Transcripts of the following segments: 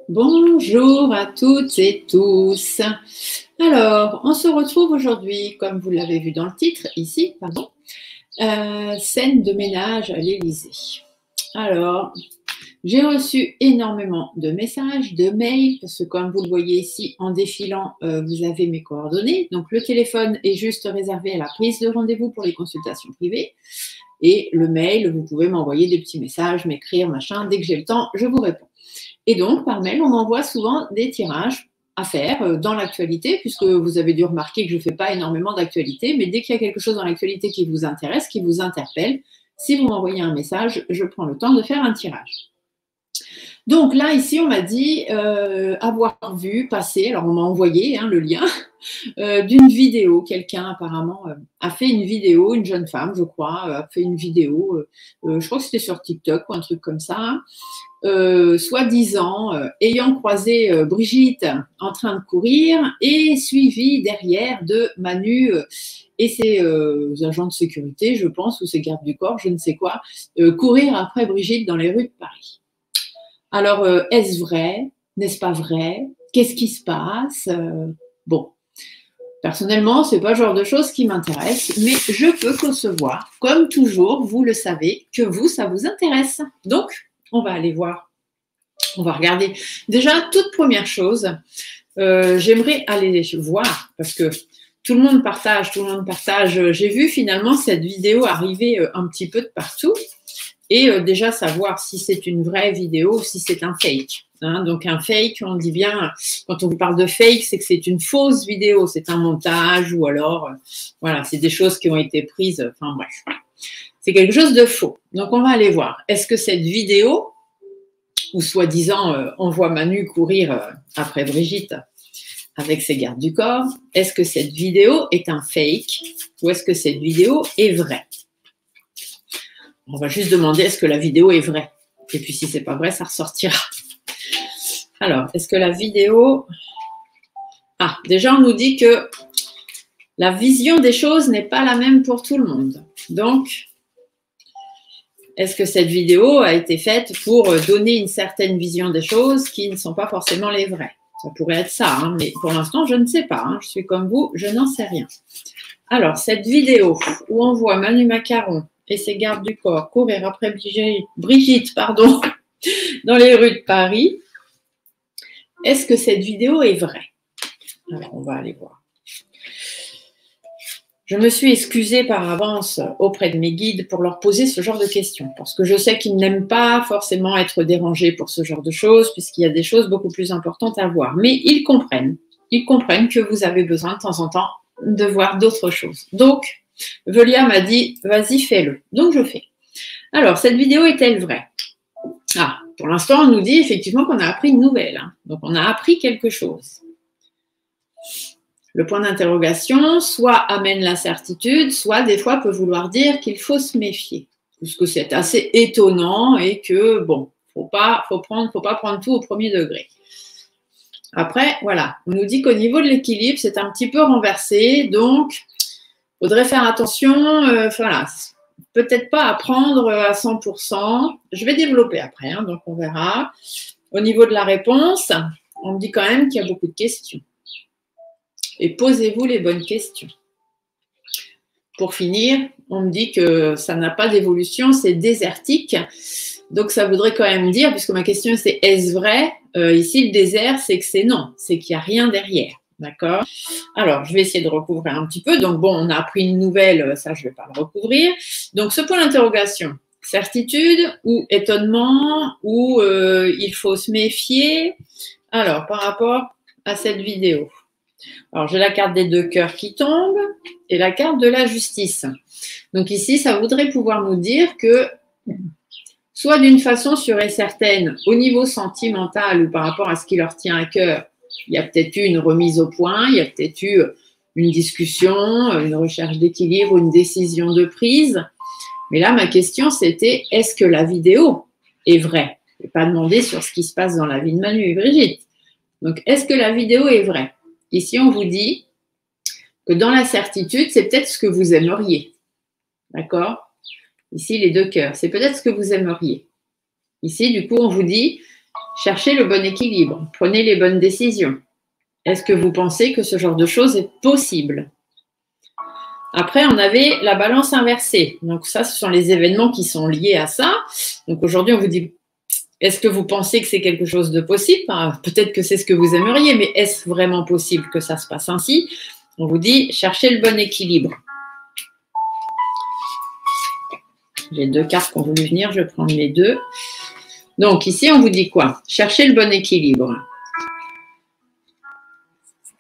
Bonjour à toutes et tous. Alors, on se retrouve aujourd'hui, comme vous l'avez vu dans le titre, ici, pardon, scène de ménage à l'Élysée. Alors, j'ai reçu énormément de messages, de mails, parce que comme vous le voyez ici, en défilant, vous avez mes coordonnées. Donc, le téléphone est juste réservé à la prise de rendez-vous pour les consultations privées. Et le mail, vous pouvez m'envoyer des petits messages, m'écrire, machin. Dès que j'ai le temps, je vous réponds. Et donc, par mail, on m'envoie souvent des tirages à faire dans l'actualité, puisque vous avez dû remarquer que je ne fais pas énormément d'actualité, mais dès qu'il y a quelque chose dans l'actualité qui vous intéresse, qui vous interpelle, si vous m'envoyez un message, je prends le temps de faire un tirage. Donc là, ici, on m'a dit avoir vu passer, alors on m'a envoyé le lien d'une vidéo. Quelqu'un apparemment a fait une vidéo, une jeune femme, je crois, a fait une vidéo, je crois que c'était sur TikTok ou un truc comme ça, soi-disant ayant croisé Brigitte en train de courir et suivi derrière de Manu et ses agents de sécurité, je pense, ou ses gardes du corps, je ne sais quoi, courir après Brigitte dans les rues de Paris. Alors, est-ce vrai? N'est-ce pas vrai? Qu'est-ce qui se passe? Bon, personnellement, ce n'est pas le genre de choses qui m'intéresse, mais je peux concevoir, comme toujours, vous le savez, que vous, ça vous intéresse. Donc, on va aller voir. On va regarder. Déjà, toute première chose, j'aimerais aller voir, parce que tout le monde partage, J'ai vu finalement cette vidéo arriver un petit peu de partout. Et déjà savoir si c'est une vraie vidéo ou si c'est un fake. Donc un fake, on dit bien, quand on vous parle de fake, c'est que c'est une fausse vidéo, c'est un montage ou alors, voilà, c'est des choses qui ont été prises, enfin bref, voilà. C'est quelque chose de faux. Donc on va aller voir. Est-ce que cette vidéo, où soi-disant on voit Manu courir après Brigitte avec ses gardes du corps, est-ce que cette vidéo est un fake ou est-ce que cette vidéo est vraie? On va juste demander est-ce que la vidéo est vraie. Et puis si c'est pas vrai, ça ressortira. Alors, est-ce que la vidéo... Ah, déjà on nous dit que la vision des choses n'est pas la même pour tout le monde. Donc, est-ce que cette vidéo a été faite pour donner une certaine vision des choses qui ne sont pas forcément les vraies? Ça pourrait être ça, mais pour l'instant, je ne sais pas. Je suis comme vous, je n'en sais rien. Alors, cette vidéo où on voit Manu Macaron et ses gardes du corps courir après Brigitte, dans les rues de Paris. Est-ce que cette vidéo est vraie? Alors, on va aller voir. Je me suis excusée par avance auprès de mes guides pour leur poser ce genre de questions, parce que je sais qu'ils n'aiment pas forcément être dérangés pour ce genre de choses, puisqu'il y a des choses beaucoup plus importantes à voir. Mais ils comprennent que vous avez besoin de temps en temps de voir d'autres choses. Donc, Velia m'a dit, vas-y, fais-le. Donc, je fais. Alors, cette vidéo est-elle vraie? Ah, pour l'instant, on nous dit effectivement qu'on a appris une nouvelle. Donc, on a appris quelque chose. Le point d'interrogation, soit amène l'incertitude, soit des fois peut vouloir dire qu'il faut se méfier. Parce que c'est assez étonnant et que, bon, faut pas prendre tout au premier degré. Après, voilà, on nous dit qu'au niveau de l'équilibre, c'est un petit peu renversé, donc il faudrait faire attention, voilà, peut-être pas à prendre à 100%. Je vais développer après, donc on verra. Au niveau de la réponse, on me dit quand même qu'il y a beaucoup de questions. Et posez-vous les bonnes questions. Pour finir, on me dit que ça n'a pas d'évolution, c'est désertique. Donc ça voudrait quand même dire, puisque ma question c'est est-ce vrai? Ici le désert, c'est que c'est non, c'est qu'il n'y a rien derrière. D'accord? Alors, je vais essayer de recouvrir un petit peu. Donc, bon, on a appris une nouvelle, ça, je ne vais pas le recouvrir. Donc, ce point d'interrogation, certitude ou étonnement ou il faut se méfier. Alors, par rapport à cette vidéo. Alors, j'ai la carte des 2 cœurs qui tombe et la carte de la justice. Donc, ici, ça voudrait pouvoir nous dire que soit d'une façon sûre et certaine, au niveau sentimental ou par rapport à ce qui leur tient à cœur, il y a peut-être eu une remise au point, il y a peut-être eu une discussion, une recherche d'équilibre, une décision de prise. Mais là, ma question, c'était, est-ce que la vidéo est vraie? Je ne vais pas demander sur ce qui se passe dans la vie de Manu et Brigitte. Donc, est-ce que la vidéo est vraie? Ici, on vous dit que dans la certitude, c'est peut-être ce que vous aimeriez. D'accord? Ici, les 2 cœurs, c'est peut-être ce que vous aimeriez. Ici, du coup, on vous dit Cherchez le bon équilibre. Prenez les bonnes décisions. Est-ce que vous pensez que ce genre de choses est possible? Après, on avait la balance inversée. Donc ça, ce sont les événements qui sont liés à ça. Donc aujourd'hui, on vous dit, est-ce que vous pensez que c'est quelque chose de possible? Peut-être que c'est ce que vous aimeriez, mais est-ce vraiment possible que ça se passe ainsi? On vous dit, cherchez le bon équilibre. J'ai 2 cartes qui ont voulu venir, je vais prendre les 2. Donc ici, on vous dit quoi? Cherchez le bon équilibre.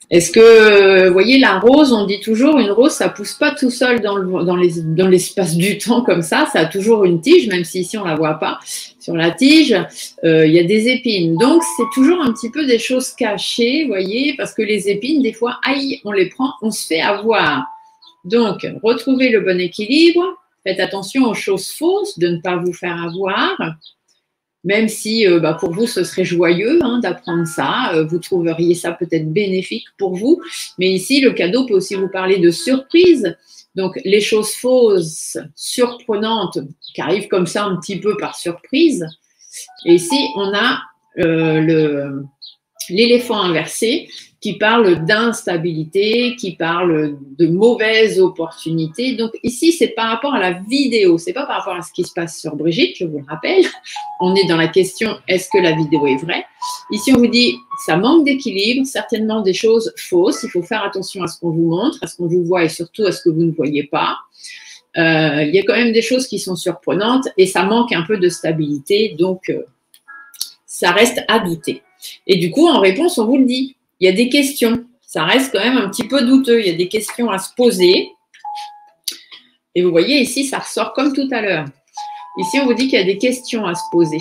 Est-ce que, vous voyez, la rose, on dit toujours, une rose, ça pousse pas tout seul dans l'espace du temps comme ça a toujours une tige, même si ici on la voit pas. Sur la tige, il y a des épines. Donc, c'est toujours un petit peu des choses cachées, vous voyez, parce que les épines, des fois, aïe, on les prend, on se fait avoir. Donc, retrouvez le bon équilibre. Faites attention aux choses fausses, de ne pas vous faire avoir. Même si pour vous, ce serait joyeux d'apprendre ça, vous trouveriez ça peut-être bénéfique pour vous. Mais ici, le cadeau peut aussi vous parler de surprise. Donc, les choses fausses, surprenantes, qui arrivent comme ça un petit peu par surprise. Et ici, on a l'éléphant inversé qui parle d'instabilité, qui parle de mauvaises opportunités. Donc ici, c'est par rapport à la vidéo, c'est pas par rapport à ce qui se passe sur Brigitte, je vous le rappelle. On est dans la question, est-ce que la vidéo est vraie? Ici, on vous dit, ça manque d'équilibre, certainement des choses fausses. Il faut faire attention à ce qu'on vous montre, à ce qu'on vous voit et surtout à ce que vous ne voyez pas. Il y a quand même des choses qui sont surprenantes et ça manque un peu de stabilité, donc ça reste à douter. Et du coup, en réponse, on vous le dit. Il y a des questions. Ça reste quand même un petit peu douteux. Il y a des questions à se poser. Et vous voyez, ici, ça ressort comme tout à l'heure. Ici, on vous dit qu'il y a des questions à se poser.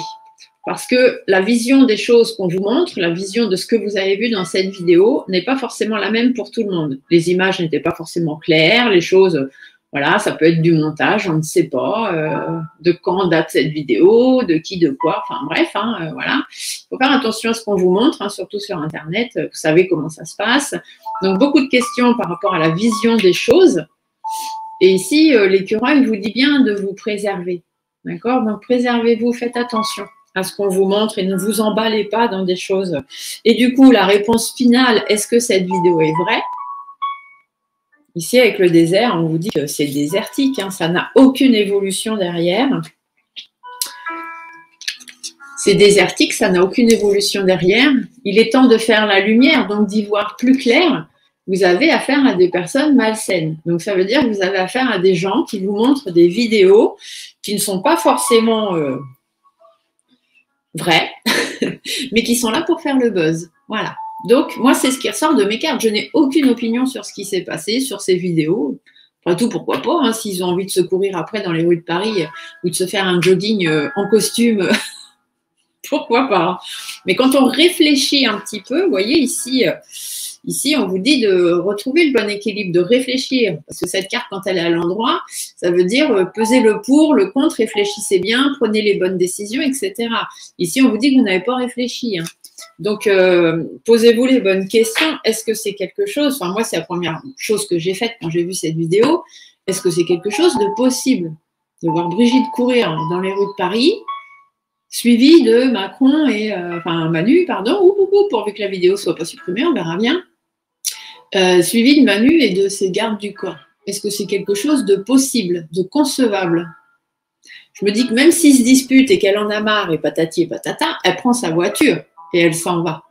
Parce que la vision des choses qu'on vous montre, la vision de ce que vous avez vu dans cette vidéo n'est pas forcément la même pour tout le monde. Les images n'étaient pas forcément claires. Les choses, voilà, ça peut être du montage, on ne sait pas de quand date cette vidéo, de qui, de quoi, enfin bref, voilà. Il faut faire attention à ce qu'on vous montre, surtout sur Internet, vous savez comment ça se passe. Donc, beaucoup de questions par rapport à la vision des choses. Et ici, l'écureuil vous dit bien de vous préserver, d'accord? Donc, préservez-vous, faites attention à ce qu'on vous montre et ne vous emballez pas dans des choses. Et du coup, la réponse finale, est-ce que cette vidéo est vraie? Ici, avec le désert, on vous dit que c'est désertique, ça n'a aucune évolution derrière. C'est désertique, ça n'a aucune évolution derrière. Il est temps de faire la lumière, donc d'y voir plus clair. Vous avez affaire à des personnes malsaines. Donc, ça veut dire que vous avez affaire à des gens qui vous montrent des vidéos qui ne sont pas forcément vraies, mais qui sont là pour faire le buzz. Voilà. Donc, moi, c'est ce qui ressort de mes cartes. Je n'ai aucune opinion sur ce qui s'est passé, sur ces vidéos. Après tout, pourquoi pas, s'ils ont envie de se courir après dans les rues de Paris ou de se faire un jogging en costume, pourquoi pas. Mais quand on réfléchit un petit peu, vous voyez, ici, on vous dit de retrouver le bon équilibre, de réfléchir. Parce que cette carte, quand elle est à l'endroit, ça veut dire pesez le pour, le contre, réfléchissez bien, prenez les bonnes décisions, etc. Ici, on vous dit que vous n'avez pas réfléchi. Donc, posez-vous les bonnes questions. Est-ce que c'est quelque chose, moi, c'est la première chose que j'ai faite quand j'ai vu cette vidéo. Est-ce que c'est quelque chose de possible de voir Brigitte courir dans les rues de Paris, suivie de Macron et, Manu, pardon, pourvu que la vidéo soit pas supprimée, on verra bien. Suivi de Manu et de ses gardes du corps. Est-ce que c'est quelque chose de possible, de concevable? Je me dis que même s'ils se disputent et qu'elle en a marre et patati et patata, elle prend sa voiture et elle s'en va.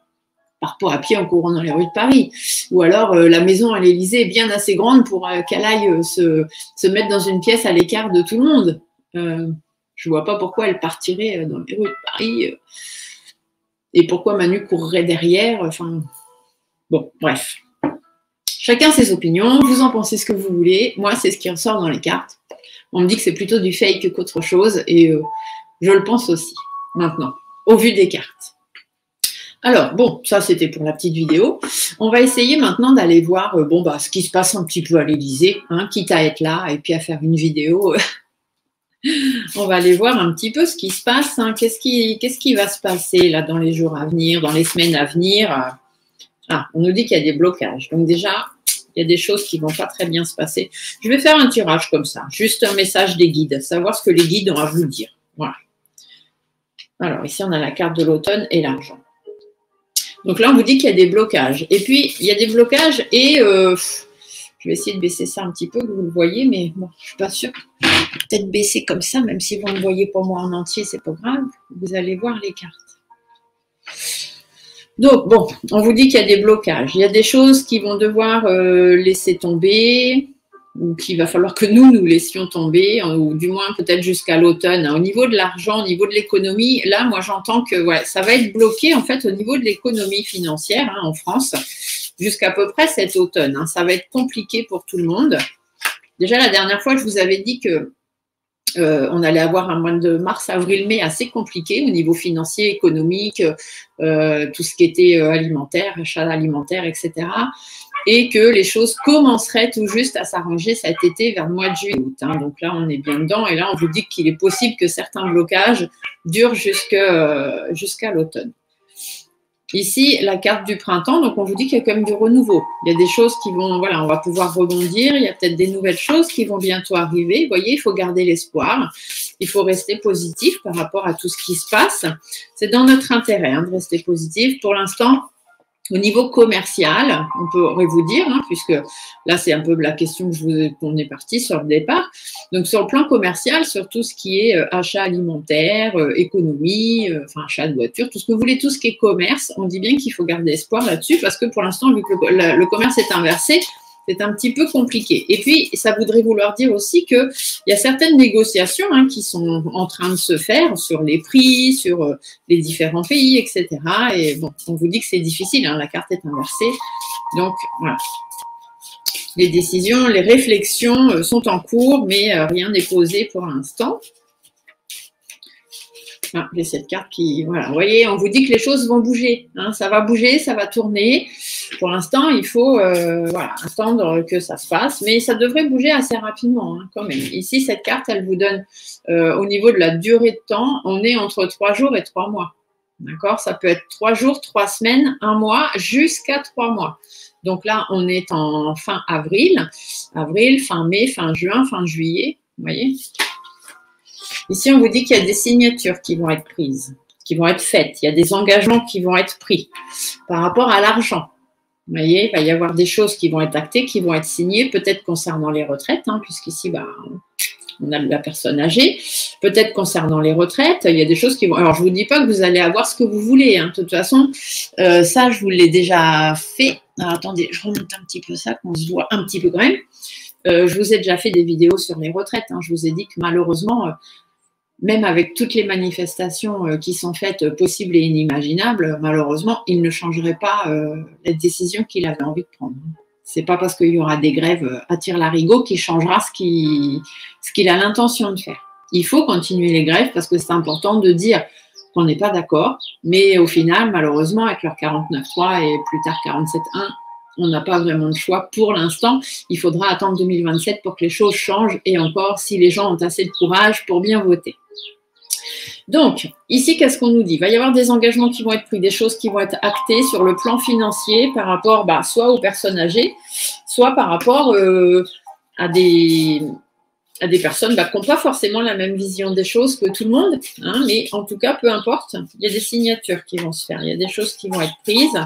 Part pas à pied en courant dans les rues de Paris. Ou alors la maison à l'Élysée est bien assez grande pour qu'elle aille se mettre dans une pièce à l'écart de tout le monde. Je vois pas pourquoi elle partirait dans les rues de Paris et pourquoi Manu courrait derrière. Bon, bref. Chacun ses opinions, vous en pensez ce que vous voulez. Moi, c'est ce qui ressort dans les cartes. On me dit que c'est plutôt du fake qu'autre chose et je le pense aussi, maintenant, au vu des cartes. Alors, bon, ça, c'était pour la petite vidéo. On va essayer maintenant d'aller voir ce qui se passe un petit peu à l'Élysée, quitte à être là et puis à faire une vidéo. On va aller voir un petit peu ce qui se passe. Qu'est-ce qui va se passer là dans les jours à venir, dans les semaines à venir? On nous dit qu'il y a des blocages. Donc déjà, il y a des choses qui ne vont pas très bien se passer. Je vais faire un tirage comme ça, juste un message des guides, savoir ce que les guides ont à vous dire. Voilà. Alors, ici, on a la carte de l'automne et l'argent. Donc là, on vous dit qu'il y a des blocages. Et puis, il y a des blocages et je vais essayer de baisser ça un petit peu, que vous le voyez, mais bon, je ne suis pas sûre. Peut-être baisser comme ça, même si vous ne voyez pas moi en entier, c'est pas grave. Vous allez voir les cartes. Donc, bon, on vous dit qu'il y a des blocages. Il y a des choses qui vont devoir laisser tomber, ou qu'il va falloir que nous laissions tomber, ou du moins peut-être jusqu'à l'automne. Au niveau de l'argent, au niveau de l'économie, là, moi, j'entends que ouais, ça va être bloqué, en fait, au niveau de l'économie financière en France, jusqu'à peu près cet automne. Ça va être compliqué pour tout le monde. Déjà, la dernière fois, je vous avais dit que on allait avoir un mois de mars, avril, mai assez compliqué au niveau financier, économique, tout ce qui était alimentaire, achat alimentaire, etc. Et que les choses commenceraient tout juste à s'arranger cet été vers le mois de juillet août. Donc là, on est bien dedans. Et là, on vous dit qu'il est possible que certains blocages durent jusqu'à l'automne. Ici, la carte du printemps, donc on vous dit qu'il y a quand même du renouveau. Il y a des choses qui vont, voilà, on va pouvoir rebondir. Il y a peut-être des nouvelles choses qui vont bientôt arriver. Vous voyez, il faut garder l'espoir. Il faut rester positif par rapport à tout ce qui se passe. C'est dans notre intérêt de rester positif. Pour l'instant, au niveau commercial, on pourrait vous dire, puisque là, c'est un peu la question qu'on est parti sur le départ. Donc, sur le plan commercial, sur tout ce qui est achat alimentaire, économie, achat de voiture, tout ce que vous voulez, tout ce qui est commerce, on dit bien qu'il faut garder espoir là-dessus parce que pour l'instant, vu que le commerce est inversé, c'est un petit peu compliqué. Et puis, ça voudrait vouloir dire aussi qu'il y a certaines négociations qui sont en train de se faire sur les prix, sur les différents pays, etc. Et bon, on vous dit que c'est difficile, la carte est inversée. Donc, voilà. Les décisions, les réflexions sont en cours, mais rien n'est posé pour l'instant. Ah, j'ai cette carte qui, voilà, vous voyez, on vous dit que les choses vont bouger, ça va bouger, ça va tourner. Pour l'instant, il faut attendre que ça se passe, mais ça devrait bouger assez rapidement quand même. Ici, cette carte, elle vous donne, au niveau de la durée de temps, on est entre 3 jours et 3 mois. D'accord? Ça peut être 3 jours, 3 semaines, 1 mois, jusqu'à 3 mois. Donc là, on est en fin avril, fin mai, fin juin, fin juillet, vous voyez? Ici, on vous dit qu'il y a des signatures qui vont être prises, qui vont être faites. Il y a des engagements qui vont être pris par rapport à l'argent. Vous voyez, il va y avoir des choses qui vont être actées, qui vont être signées, peut-être concernant les retraites, puisqu'ici, on a la personne âgée. Peut-être concernant les retraites, il y a des choses qui vont… Alors, je ne vous dis pas que vous allez avoir ce que vous voulez. De toute façon, ça, je vous l'ai déjà fait. Alors, attendez, je remonte un petit peu ça, qu'on se voit un petit peu quand même. Je vous ai déjà fait des vidéos sur les retraites. Je vous ai dit que malheureusement… même avec toutes les manifestations qui sont faites possibles et inimaginables, malheureusement, il ne changerait pas la décision qu'il avait envie de prendre. Ce n'est pas parce qu'il y aura des grèves à tire-larigot qu'il changera ce qu'il a l'intention de faire. Il faut continuer les grèves parce que c'est important de dire qu'on n'est pas d'accord, mais au final, malheureusement, avec leur 49.3 et plus tard 47.1, on n'a pas vraiment de choix pour l'instant. Il faudra attendre 2027 pour que les choses changent et encore si les gens ont assez de courage pour bien voter. Donc, ici, qu'est-ce qu'on nous dit? Il va y avoir des engagements qui vont être pris, des choses qui vont être actées sur le plan financier par rapport soit aux personnes âgées, soit par rapport à des personnes qui n'ont pas forcément la même vision des choses que tout le monde, mais en tout cas, peu importe, il y a des signatures qui vont se faire, il y a des choses qui vont être prises.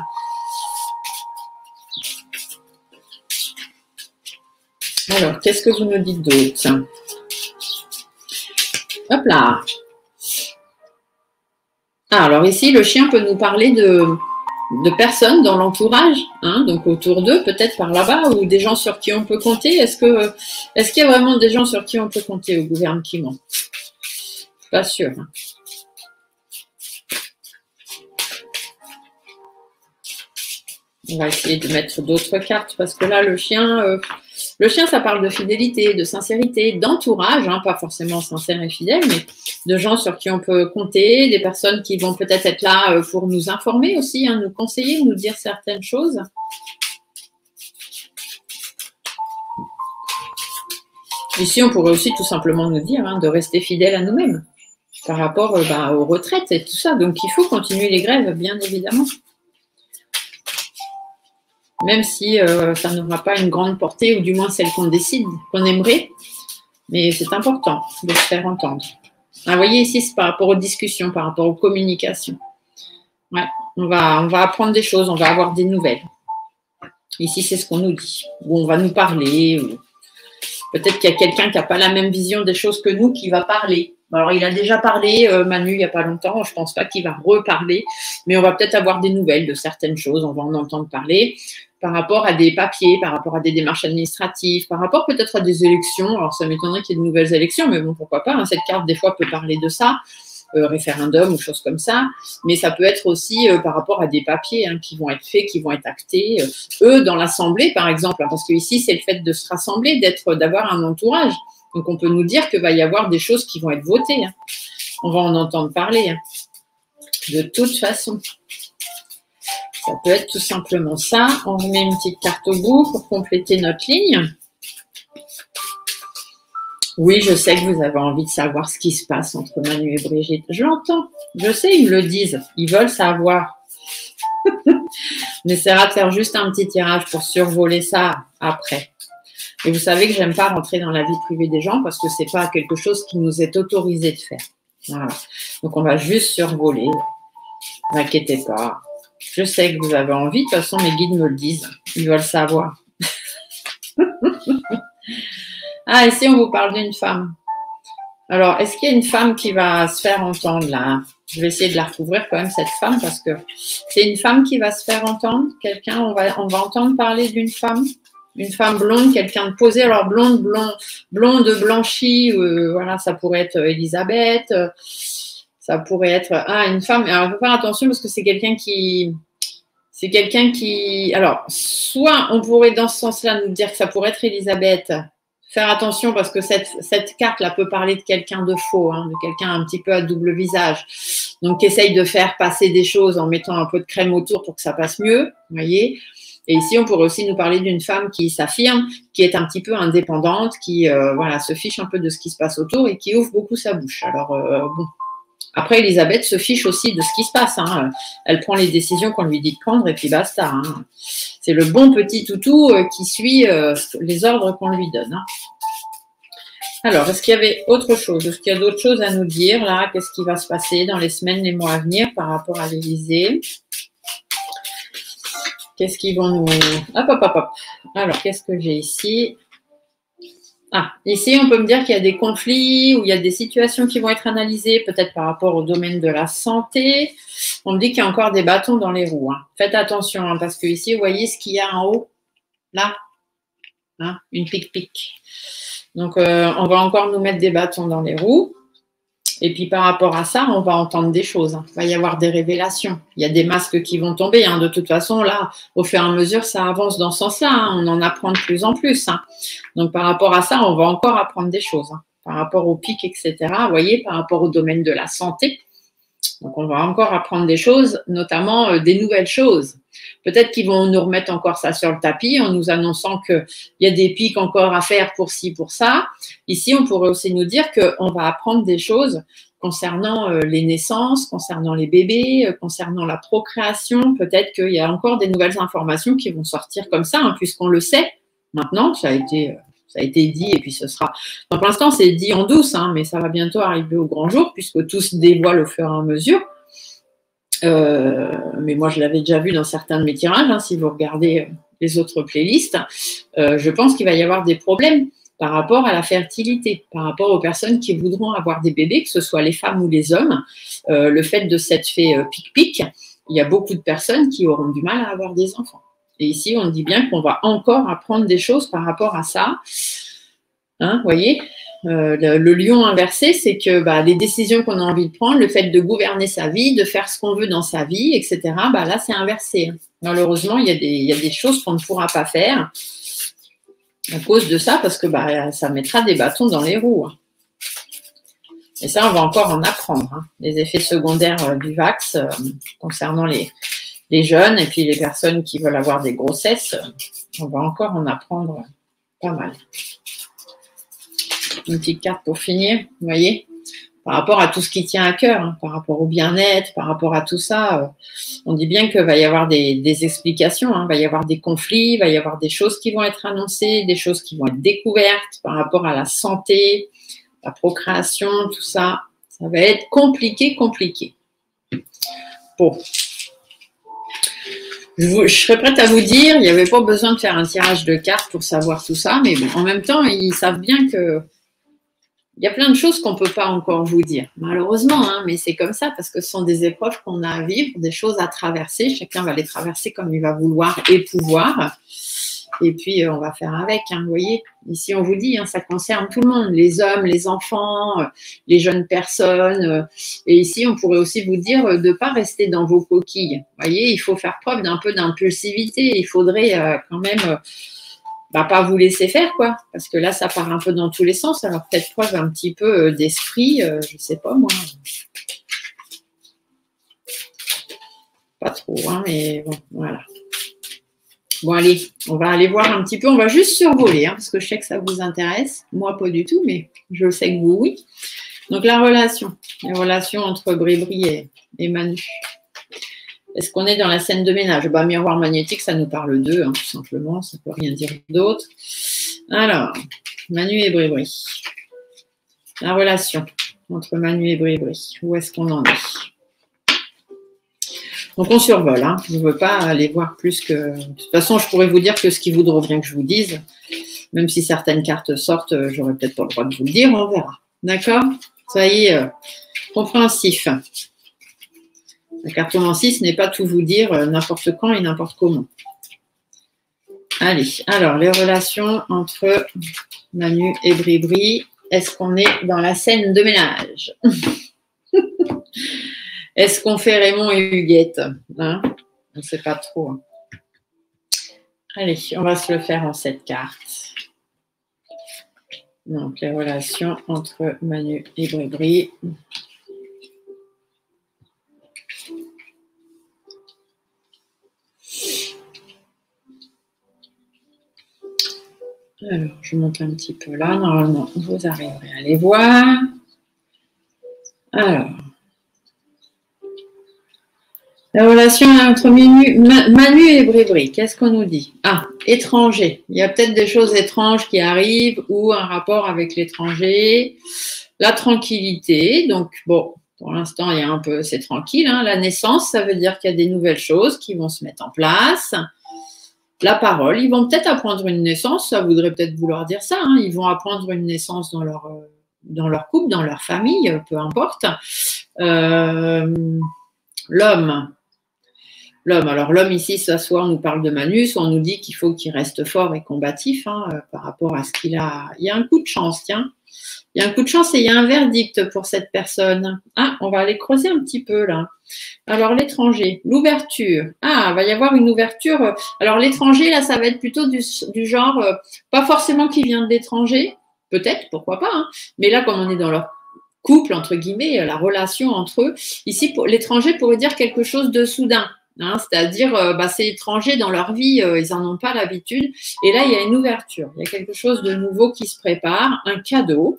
Alors, qu'est-ce que vous nous dites d'autre? Hop là. Alors ici, le chien peut nous parler de personnes dans l'entourage, donc autour d'eux, peut-être par là-bas, ou des gens sur qui on peut compter. Est-ce qu'il y a vraiment des gens sur qui on peut compter au gouvernement? Pas sûr. On va essayer de mettre d'autres cartes parce que là, le chien, ça parle de fidélité, de sincérité, d'entourage, pas forcément sincère et fidèle, mais de gens sur qui on peut compter, des personnes qui vont peut-être être là pour nous informer aussi, nous conseiller, nous dire certaines choses. Ici, on pourrait aussi tout simplement nous dire de rester fidèle à nous-mêmes par rapport aux retraites et tout ça. Donc, il faut continuer les grèves, bien évidemment. Même si ça n'aura pas une grande portée, ou du moins celle qu'on décide, qu'on aimerait, mais c'est important de se faire entendre. Ah, vous voyez, ici, c'est par rapport aux discussions, par rapport aux communications. Ouais, on va apprendre des choses, on va avoir des nouvelles. Ici, c'est ce qu'on nous dit. Ou on va nous parler. Ou... Peut-être qu'il y a quelqu'un qui n'a pas la même vision des choses que nous qui va parler. Alors, il a déjà parlé, Manu, il n'y a pas longtemps. Je ne pense pas qu'il va reparler. Mais on va peut-être avoir des nouvelles de certaines choses. On va en entendre parler par rapport à des papiers, par rapport à des démarches administratives, par rapport peut-être à des élections. Alors, ça m'étonnerait qu'il y ait de nouvelles élections, mais bon, pourquoi pas. Hein. Cette carte, des fois, peut parler de ça. Référendum ou choses comme ça, mais ça peut être aussi par rapport à des papiers qui vont être faits, qui vont être actés, eux dans l'assemblée par exemple, parce que ici c'est le fait de se rassembler, d'avoir un entourage, donc on peut nous dire que va y avoir des choses qui vont être votées, on va en entendre parler, de toute façon. Ça peut être tout simplement ça. On remet une petite carte au bout pour compléter notre ligne. Oui, je sais que vous avez envie de savoir ce qui se passe entre Manu et Brigitte. Je l'entends. Je sais, ils me le disent. Ils veulent savoir. On essaiera de faire juste un petit tirage pour survoler ça après. Et vous savez que j'aime pas rentrer dans la vie privée des gens parce que c'est pas quelque chose qui nous est autorisé de faire. Voilà. Donc, on va juste survoler. Ne vous inquiétez pas. Je sais que vous avez envie. De toute façon, mes guides me le disent. Ils veulent savoir. Ah, ici, on vous parle d'une femme. Alors, est-ce qu'il y a une femme qui va se faire entendre là? Je vais essayer de la recouvrir quand même, cette femme, parce que c'est une femme qui va se faire entendre. Quelqu'un, on va entendre parler d'une femme. Une femme blonde, quelqu'un de posé. Alors, blonde, blanchie, voilà, ça pourrait être Elisabeth. Ça pourrait être une femme. Alors, il faut faire attention parce que c'est quelqu'un qui... Alors, soit on pourrait dans ce sens-là nous dire que ça pourrait être Elisabeth. Faire attention parce que cette carte-là peut parler de quelqu'un de faux, de quelqu'un un petit peu à double visage. Donc, qui essaye de faire passer des choses en mettant un peu de crème autour pour que ça passe mieux, vous voyez. Et ici, on pourrait aussi nous parler d'une femme qui s'affirme, qui est un petit peu indépendante, qui voilà, se fiche un peu de ce qui se passe autour et qui ouvre beaucoup sa bouche. Alors, bon. Après, Elisabeth se fiche aussi de ce qui se passe. Elle prend les décisions qu'on lui dit de prendre et puis basta. C'est le bon petit toutou qui suit les ordres qu'on lui donne. Alors, est-ce qu'il y avait autre chose? Est-ce qu'il y a d'autres choses à nous dire là? Qu'est-ce qui va se passer dans les semaines, les mois à venir par rapport à l'Élysée? Qu'est-ce qu'ils vont nous... Hop. Alors, qu'est-ce que j'ai ici? Ah, ici, on peut me dire qu'il y a des conflits ou il y a des situations qui vont être analysées, peut-être par rapport au domaine de la santé. On me dit qu'il y a encore des bâtons dans les roues. Faites attention, parce que ici, vous voyez ce qu'il y a en haut, là, une pique-pique. Donc, on va encore nous mettre des bâtons dans les roues. Et puis, par rapport à ça, on va entendre des choses. Il va y avoir des révélations. Il y a des masques qui vont tomber. De toute façon, là, au fur et à mesure, ça avance dans ce sens-là. On en apprend de plus en plus. Donc, par rapport à ça, on va encore apprendre des choses. Par rapport aux pics, etc. Vous voyez, par rapport au domaine de la santé. Donc, on va encore apprendre des choses, notamment des nouvelles choses. Peut-être qu'ils vont nous remettre encore ça sur le tapis en nous annonçant qu'il y a des pics encore à faire pour ci, pour ça. Ici, on pourrait aussi nous dire qu'on va apprendre des choses concernant les naissances, concernant les bébés, concernant la procréation. Peut-être qu'il y a encore des nouvelles informations qui vont sortir comme ça, puisqu'on le sait maintenant, ça a été dit et puis ce sera... Donc, pour l'instant, c'est dit en douce, mais ça va bientôt arriver au grand jour puisque tout se dévoile au fur et à mesure. Mais moi, je l'avais déjà vu dans certains de mes tirages, si vous regardez les autres playlists. Je pense qu'il va y avoir des problèmes par rapport à la fertilité, par rapport aux personnes qui voudront avoir des bébés, que ce soit les femmes ou les hommes. Le fait de cette fée pic-pic, il y a beaucoup de personnes qui auront du mal à avoir des enfants. Et ici, on dit bien qu'on va encore apprendre des choses par rapport à ça. Vous voyez, le lion inversé, c'est que les décisions qu'on a envie de prendre, le fait de gouverner sa vie, de faire ce qu'on veut dans sa vie, etc., là, c'est inversé. Malheureusement, il y a des choses qu'on ne pourra pas faire à cause de ça, parce que ça mettra des bâtons dans les roues. Et ça, on va encore en apprendre. Les effets secondaires du vax concernant les jeunes et puis les personnes qui veulent avoir des grossesses, on va encore en apprendre pas mal. Une petite carte pour finir, vous voyez, par rapport à tout ce qui tient à cœur, par rapport au bien-être, par rapport à tout ça, on dit bien qu'il va y avoir des explications, il va y avoir des conflits, il va y avoir des choses qui vont être annoncées, des choses qui vont être découvertes par rapport à la santé, la procréation, tout ça. Ça va être compliqué, compliqué. Bon. Je serais prête à vous dire, il n'y avait pas besoin de faire un tirage de cartes pour savoir tout ça, mais bon, en même temps, ils savent bien que il y a plein de choses qu'on ne peut pas encore vous dire, malheureusement, hein, mais c'est comme ça, parce que ce sont des épreuves qu'on a à vivre, des choses à traverser, chacun va les traverser comme il va vouloir et pouvoir, et puis on va faire avec, hein, vous voyez. Ici, on vous dit, hein, ça concerne tout le monde, les hommes, les enfants, les jeunes personnes, et ici, on pourrait aussi vous dire de ne pas rester dans vos coquilles, vous voyez, il faut faire preuve d'un peu d'impulsivité, il faudrait quand même... pas vous laisser faire, quoi, parce que là, ça part un peu dans tous les sens, alors faites preuve un petit peu d'esprit, je sais pas, moi. Pas trop, hein, mais bon, voilà. Bon, allez, on va aller voir un petit peu, on va juste survoler, hein, parce que je sais que ça vous intéresse, moi pas du tout, mais je sais que vous, oui. Donc, la relation entre Brébry et Manu. Est-ce qu'on est dans la scène de ménage? Miroir magnétique, ça nous parle d'eux, hein, tout simplement. Ça ne peut rien dire d'autre. Alors, Manu et Brébry. La relation entre Manu et Brébry. Où est-ce qu'on en est? Donc, on survole. Hein. Je ne veux pas aller voir plus que... De toute façon, je pourrais vous dire que ce qu'ils voudront bien que je vous dise. Même si certaines cartes sortent, j'aurais peut-être pas le droit de vous le dire. On verra. D'accord? Soyez compréhensifs. La cartomancie, ce n'est pas tout vous dire n'importe quand et n'importe comment. Allez, alors, les relations entre Manu et Brébry. Est-ce qu'on est dans la scène de ménage? Est-ce qu'on fait Raymond et Huguette, hein? On ne sait pas trop. Hein. Allez, on va se le faire en 7 cartes. Donc, les relations entre Manu et Brébry. Alors, je monte un petit peu là. Normalement, vous arriverez à les voir. Alors, la relation entre Manu et Brébry, qu'est-ce qu'on nous dit? Ah, étranger. Il y a peut-être des choses étranges qui arrivent ou un rapport avec l'étranger. La tranquillité. Donc, bon, pour l'instant, il y a un peu, c'est tranquille. Hein. La naissance, ça veut dire qu'il y a des nouvelles choses qui vont se mettre en place. La parole, ils vont peut-être apprendre une naissance, ça voudrait peut-être vouloir dire ça, hein. Ils vont apprendre une naissance dans leur couple, dans leur famille, peu importe. L'homme, alors l'homme ici, soit on nous parle de Manu, soit on nous dit qu'il faut qu'il reste fort et combatif hein, par rapport à ce qu'il a. Il y a un coup de chance, tiens. Il y a un coup de chance et il y a un verdict pour cette personne. Ah, on va aller creuser un petit peu là. Alors, l'étranger, l'ouverture. Ah, il va y avoir une ouverture. Alors, l'étranger, là, ça va être plutôt du genre, pas forcément qui vient de l'étranger, peut-être, pourquoi pas. Hein. Mais là, comme on est dans leur couple, entre guillemets, la relation entre eux, ici, l'étranger pourrait dire quelque chose de soudain. Hein, c'est-à-dire, c'est étranger dans leur vie, ils n'en ont pas l'habitude. Et là, il y a une ouverture. Il y a quelque chose de nouveau qui se prépare, un cadeau.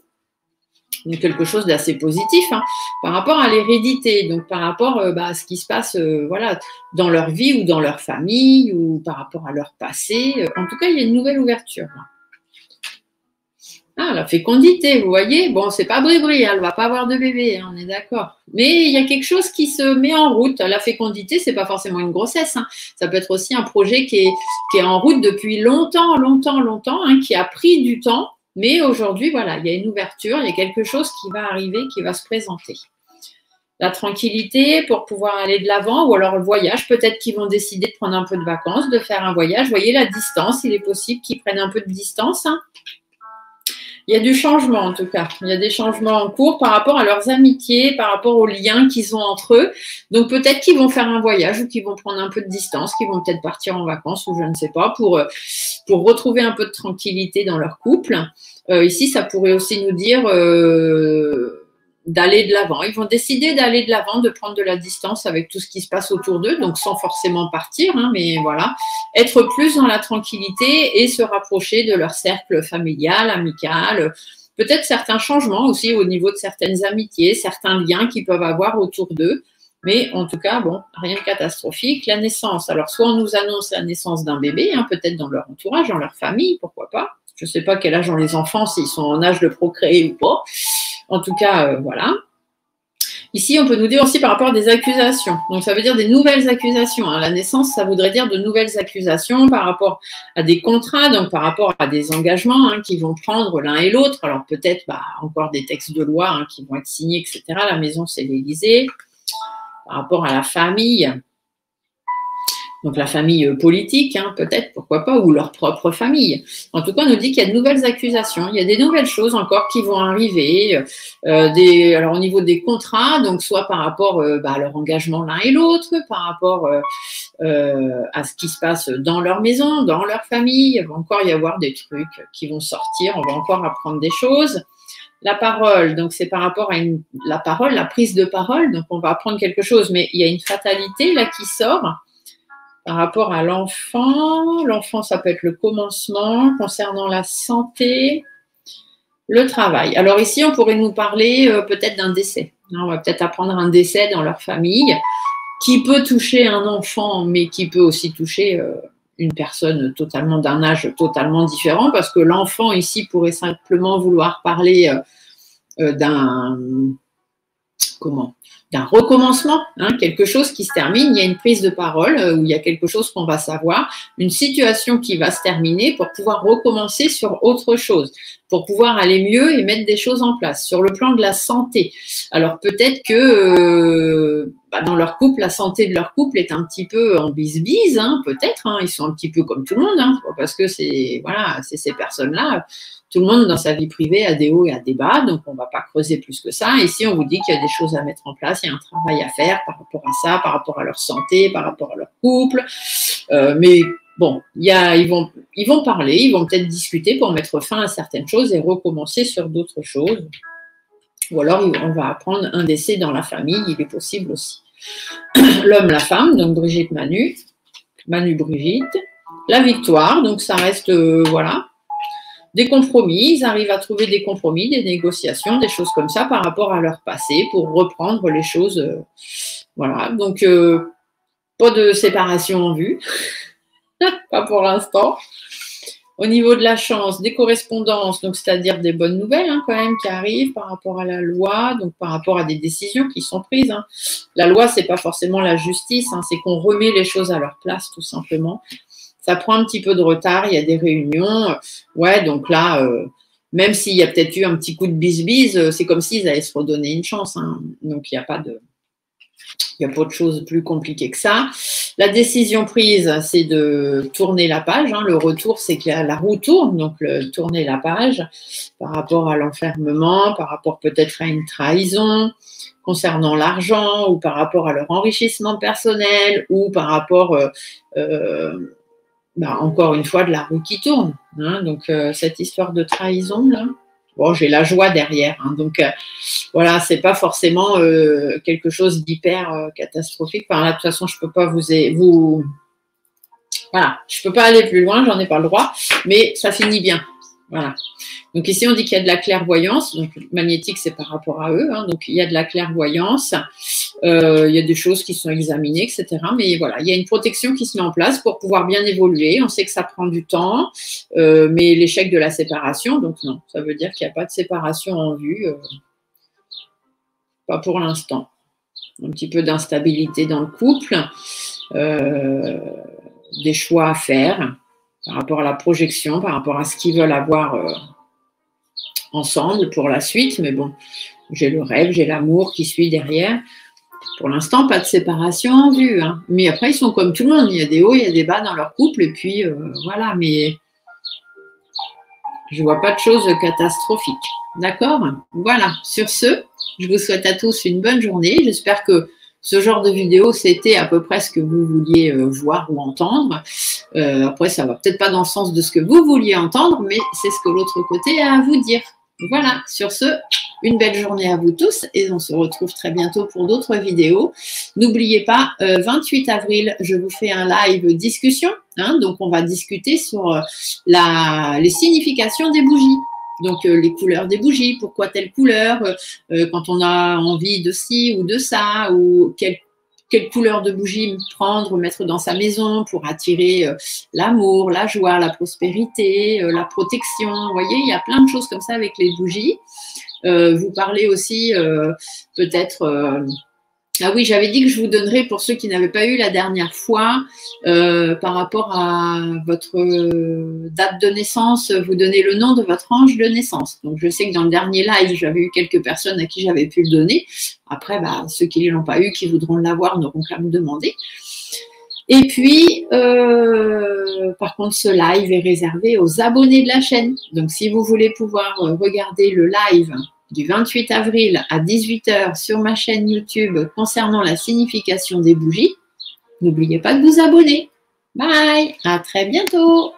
Donc quelque chose d'assez positif hein, par rapport à l'hérédité, donc par rapport à ce qui se passe voilà, dans leur vie ou dans leur famille ou par rapport à leur passé. En tout cas, il y a une nouvelle ouverture. Ah, la fécondité, vous voyez, bon, c'est pas Brébry, hein, elle va pas avoir de bébé, hein, on est d'accord. Mais il y a quelque chose qui se met en route. La fécondité, c'est pas forcément une grossesse. Hein. Ça peut être aussi un projet qui est en route depuis longtemps, hein, qui a pris du temps. Mais aujourd'hui, voilà, il y a une ouverture, il y a quelque chose qui va arriver, qui va se présenter. La tranquillité pour pouvoir aller de l'avant ou alors le voyage. Peut-être qu'ils vont décider de prendre un peu de vacances, de faire un voyage. Vous voyez la distance, il est possible qu'ils prennent un peu de distance. Hein. Il y a du changement en tout cas. Il y a des changements en cours par rapport à leurs amitiés, par rapport aux liens qu'ils ont entre eux. Donc peut-être qu'ils vont faire un voyage ou qu'ils vont prendre un peu de distance, qu'ils vont peut-être partir en vacances ou je ne sais pas pour retrouver un peu de tranquillité dans leur couple. Ici, ça pourrait aussi nous dire d'aller de l'avant. Ils vont décider d'aller de l'avant, de prendre de la distance avec tout ce qui se passe autour d'eux, donc sans forcément partir, hein, mais voilà, être plus dans la tranquillité et se rapprocher de leur cercle familial, amical, peut-être certains changements aussi au niveau de certaines amitiés, certains liens qu'ils peuvent avoir autour d'eux. Mais en tout cas, bon, rien de catastrophique. La naissance, alors soit on nous annonce la naissance d'un bébé, hein, peut-être dans leur entourage, dans leur famille, pourquoi pas. Je ne sais pas quel âge ont les enfants, s'ils sont en âge de procréer ou pas. En tout cas, voilà. Ici, on peut nous dire aussi par rapport à des accusations. Donc, ça veut dire des nouvelles accusations. Hein. La naissance, ça voudrait dire de nouvelles accusations par rapport à des contrats, donc par rapport à des engagements qui vont prendre l'un et l'autre. Alors, peut-être encore des textes de loi qui vont être signés, etc. La maison, c'est l'Élysée. Par rapport à la famille, donc la famille politique, peut-être, pourquoi pas, ou leur propre famille. En tout cas, on nous dit qu'il y a de nouvelles accusations, il y a des nouvelles choses encore qui vont arriver. Alors au niveau des contrats, donc soit par rapport à leur engagement l'un et l'autre, par rapport à ce qui se passe dans leur maison, dans leur famille, il va encore y avoir des trucs qui vont sortir, on va encore apprendre des choses. La parole, donc c'est par rapport à la parole, la prise de parole, donc on va apprendre quelque chose, mais il y a une fatalité là qui sort. Par rapport à l'enfant, l'enfant, ça peut être le commencement. Concernant la santé, le travail. Alors ici, on pourrait nous parler peut-être d'un décès. On va peut-être apprendre un décès dans leur famille qui peut toucher un enfant, mais qui peut aussi toucher une personne totalement d'un âge totalement différent, parce que l'enfant ici pourrait simplement vouloir parler d'un recommencement, quelque chose qui se termine, il y a une prise de parole où il y a quelque chose qu'on va savoir, une situation qui va se terminer pour pouvoir recommencer sur autre chose, pour pouvoir aller mieux et mettre des choses en place. Sur le plan de la santé, alors peut-être que dans leur couple, la santé de leur couple est un petit peu en bise-bise, peut-être, ils sont un petit peu comme tout le monde, parce que c'est ces personnes-là. Tout le monde dans sa vie privée a des hauts et a des bas, donc on ne va pas creuser plus que ça. Ici, on vous dit qu'il y a des choses à mettre en place, il y a un travail à faire par rapport à ça, par rapport à leur santé, par rapport à leur couple. Mais bon, ils vont parler, ils vont peut-être discuter pour mettre fin à certaines choses et recommencer sur d'autres choses. Ou alors, on va apprendre un décès dans la famille, il est possible aussi. L'homme, la femme, donc Brigitte, Manu, Brigitte. La victoire, donc ça reste, des compromis, ils arrivent à trouver des compromis, des négociations, des choses comme ça par rapport à leur passé pour reprendre les choses. Voilà, donc pas de séparation en vue, pas pour l'instant. Au niveau de la chance, des correspondances, donc c'est-à-dire des bonnes nouvelles quand même qui arrivent par rapport à la loi, donc par rapport à des décisions qui sont prises. La loi, c'est pas forcément la justice, c'est qu'on remet les choses à leur place tout simplement. Ça prend un petit peu de retard, il y a des réunions. Ouais, donc là, même s'il y a peut-être eu un petit coup de bise-bise, c'est comme s'ils allaient se redonner une chance. Donc, il n'y a pas de choses plus compliquées que ça. La décision prise, c'est de tourner la page. Le retour, c'est que la roue tourne, donc tourner la page par rapport à l'enfermement, par rapport peut-être à une trahison, concernant l'argent ou par rapport à leur enrichissement personnel ou par rapport encore une fois, de la roue qui tourne. Donc, cette histoire de trahison, là, bon, j'ai la joie derrière. Donc, voilà, c'est pas forcément quelque chose d'hyper catastrophique. Enfin, là, de toute façon, je peux pas voilà, je peux pas aller plus loin, j'en ai pas le droit, mais ça finit bien. Voilà. Donc ici, on dit qu'il y a de la clairvoyance. Donc magnétique, c'est par rapport à eux. Donc il y a de la clairvoyance. Il y a des choses qui sont examinées, etc. Mais voilà, il y a une protection qui se met en place pour pouvoir bien évoluer. On sait que ça prend du temps, mais l'échec de la séparation, donc non, ça veut dire qu'il n'y a pas de séparation en vue. Pas pour l'instant. Un petit peu d'instabilité dans le couple. Des choix à faire par rapport à la projection, par rapport à ce qu'ils veulent avoir ensemble pour la suite. Mais bon, j'ai le rêve, j'ai l'amour qui suit derrière. Pour l'instant, pas de séparation en vue. Mais après, ils sont comme tout le monde. Il y a des hauts, il y a des bas dans leur couple. Et puis, voilà. Mais je ne vois pas de choses catastrophiques. D'accord? Voilà. Sur ce, je vous souhaite à tous une bonne journée. J'espère que ce genre de vidéo, c'était à peu près ce que vous vouliez voir ou entendre. Après, ça ne va peut-être pas dans le sens de ce que vous vouliez entendre, mais c'est ce que l'autre côté a à vous dire. Voilà, sur ce, une belle journée à vous tous et on se retrouve très bientôt pour d'autres vidéos. N'oubliez pas, 28 avril, je vous fais un live discussion. Donc, on va discuter sur les significations des bougies. Donc, les couleurs des bougies, pourquoi telle couleur, quand on a envie de ci ou de ça, ou quelle couleur de bougie prendre, mettre dans sa maison pour attirer l'amour, la joie, la prospérité, la protection. Vous voyez, il y a plein de choses comme ça avec les bougies. vous parler aussi peut-être… ah oui, j'avais dit que je vous donnerais pour ceux qui n'avaient pas eu la dernière fois, par rapport à votre date de naissance, vous donnez le nom de votre ange de naissance. Donc, je sais que dans le dernier live, j'avais eu quelques personnes à qui j'avais pu le donner. Après, bah, ceux qui ne l'ont pas eu, qui voudront l'avoir, n'auront qu'à me demander. Et puis, par contre, ce live est réservé aux abonnés de la chaîne. Donc, si vous voulez pouvoir regarder le live du 28 avril à 18 h sur ma chaîne YouTube concernant la signification des bougies, n'oubliez pas de vous abonner. Bye, à très bientôt.